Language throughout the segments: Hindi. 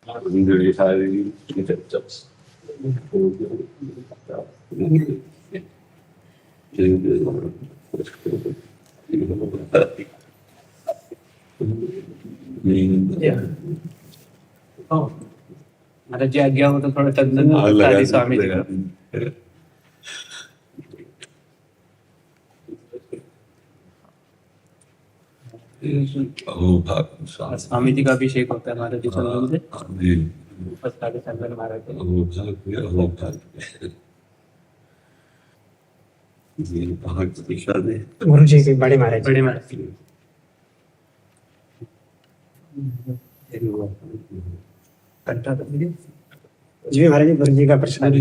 महाराज जी आज्ञा हो तो थोड़ा चंदन स्वामी जी का स्वामी जी का अभिषेक होता है महाराज जी चंदन से। चंदन महाराज गुरु जी के बड़े महाराज बड़े महाराज जी महाराज जी गुरु जी का प्रसाद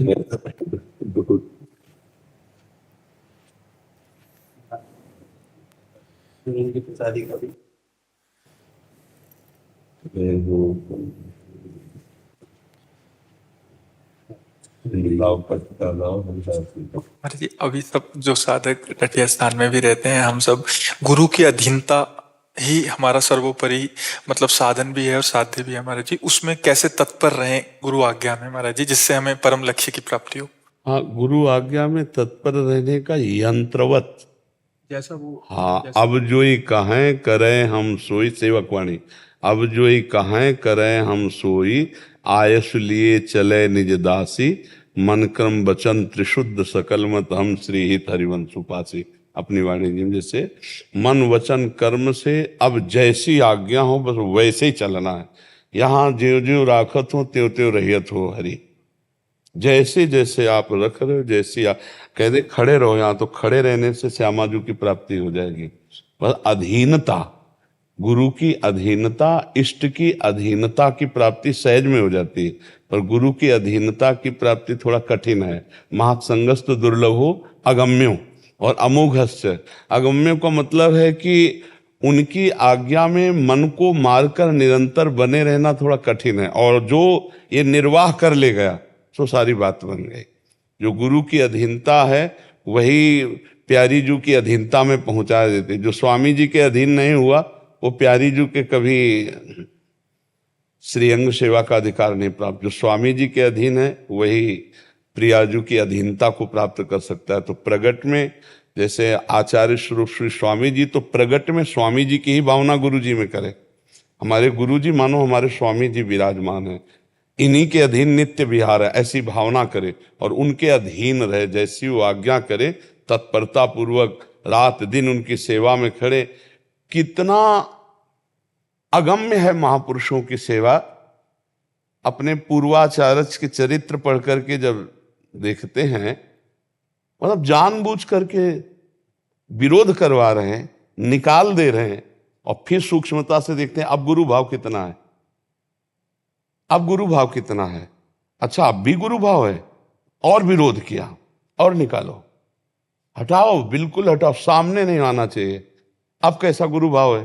शादी का भी महाराज जी अभी सब जो साधक रटिया स्थान में भी रहते हैं, हम सब गुरु की अधीनता ही हमारा सर्वोपरि मतलब साधन भी है और साध्य भी है महाराज जी। उसमें कैसे तत्पर रहें गुरु आज्ञा में महाराज जी, जिससे हमें परम लक्ष्य की प्राप्ति हो। हाँ, गुरु आज्ञा में तत्पर रहने का यंत्रवत जैसा वो हाँ, अब जो ही कहें करें हम सोई, सेवक वाणी, अब जो ही कहें करें हम सोई, आयस लिए चले निज दासी, मन क्रम वचन त्रिशुद्ध सकल मत हम श्री हित हरिवंश उपासी। अपनी वाणी जी जैसे मन वचन कर्म से अब जैसी आज्ञा हो बस वैसे ही चलना है। यहाँ ज्यों ज्यों राखत हो त्यों त्यों रहियत हो हरि। जैसे जैसे आप रख रहे हो, जैसे आप कह दे खड़े रहो यहाँ, तो खड़े रहने से श्यामाजू की प्राप्ति हो जाएगी। बस अधीनता, गुरु की अधीनता, इष्ट की अधीनता की प्राप्ति सहज में हो जाती है, पर गुरु की अधीनता की प्राप्ति थोड़ा कठिन है। महासंगस्त दुर्लभो अगम्यो और अमोघस्य। अगम्यों का मतलब है कि उनकी आज्ञा में मन को मारकर निरंतर बने रहना थोड़ा कठिन है, और जो ये निर्वाह कर ले गया तो सारी बात बन गई। जो गुरु की अधीनता है वही प्यारी जू की अधीनता में पहुंचा देते। जो स्वामी जी के अधीन नहीं हुआ वो प्यारी जू के कभी श्रीअंग सेवा का अधिकार नहीं प्राप्त। जो स्वामी जी के अधीन है वही प्रियाजू की अधीनता को प्राप्त कर सकता है। तो प्रगट में जैसे आचार्य स्वरूप श्री स्वामी जी, तो प्रगट में स्वामी जी की ही भावना गुरु जी में करे। हमारे गुरु जी मानो हमारे स्वामी जी विराजमान है, इन्हीं के अधीन नित्य विहार है, ऐसी भावना करे और उनके अधीन रहे। जैसी वो आज्ञा करे तत्परता पूर्वक रात दिन उनकी सेवा में खड़े। कितना अगम्य है महापुरुषों की सेवा। अपने पूर्वाचार्य के चरित्र पढ़ करके जब देखते हैं, मतलब जानबूझ करके विरोध करवा रहे हैं, निकाल दे रहे हैं, और फिर सूक्ष्मता से देखते हैं अब गुरु भाव कितना है, अब गुरु भाव कितना है। अच्छा अब भी गुरु भाव है, और विरोध किया और निकालो, हटाओ, बिल्कुल हटाओ, सामने नहीं आना चाहिए। अब कैसा गुरु भाव है?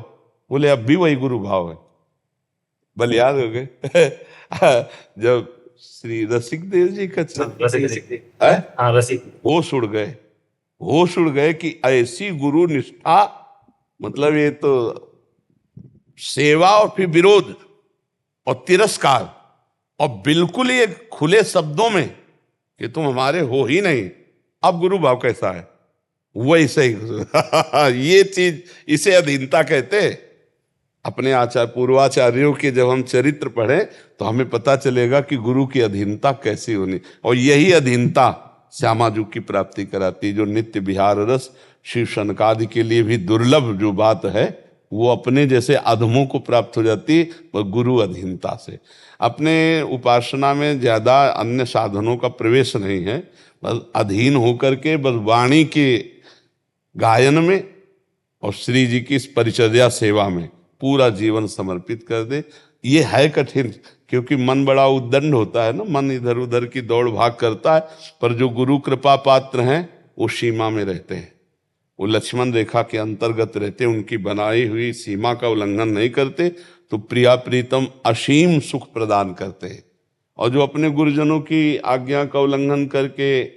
बोले अब भी वही गुरु भाव है। बल याद हो गए जब श्री रसिक देव जी का होश उड़ गए, होश उड़ गए कि ऐसी गुरु निष्ठा, मतलब ये तो सेवा और फिर विरोध और तिरस्कार, और बिल्कुल ये खुले शब्दों में कि तुम हमारे हो ही नहीं। अब गुरु भाव कैसा है? वैसे ही ये चीज, इसे अधीनता कहते हैं। अपने आचार्य पूर्वाचार्यों के जब हम चरित्र पढ़ें तो हमें पता चलेगा कि गुरु की अधीनता कैसी होनी, और यही अधीनता श्यामाजू की प्राप्ति कराती। जो नित्य विहार रस शिव शनकादि के लिए भी दुर्लभ जो बात है, वो अपने जैसे अधमों को प्राप्त हो जाती है गुरु अधीनता से। अपने उपासना में ज्यादा अन्य साधनों का प्रवेश नहीं है, बस अधीन होकर के बस वाणी के गायन में और श्री जी की इस परिचर्या सेवा में पूरा जीवन समर्पित कर दे। ये है कठिन, क्योंकि मन बड़ा उद्दंड होता है ना, मन इधर उधर की दौड़ भाग करता है। पर जो गुरु कृपा पात्र हैं वो सीमा में रहते हैं, वो लक्ष्मण रेखा के अंतर्गत रहते हैं, उनकी बनाई हुई सीमा का उल्लंघन नहीं करते, तो प्रिया प्रीतम असीम सुख प्रदान करते हैं। और जो अपने गुरुजनों की आज्ञा का उल्लंघन करके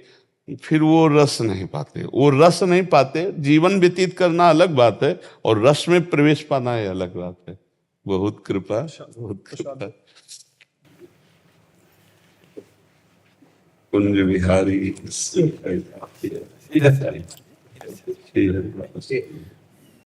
फिर वो रस नहीं पाते, वो रस नहीं पाते। जीवन व्यतीत करना अलग बात है, और रस में प्रवेश पाना है अलग बात है। बहुत कृपा, बहुत कृपा। कुंज बिहारी इधर से आइए। श्री हरिदास।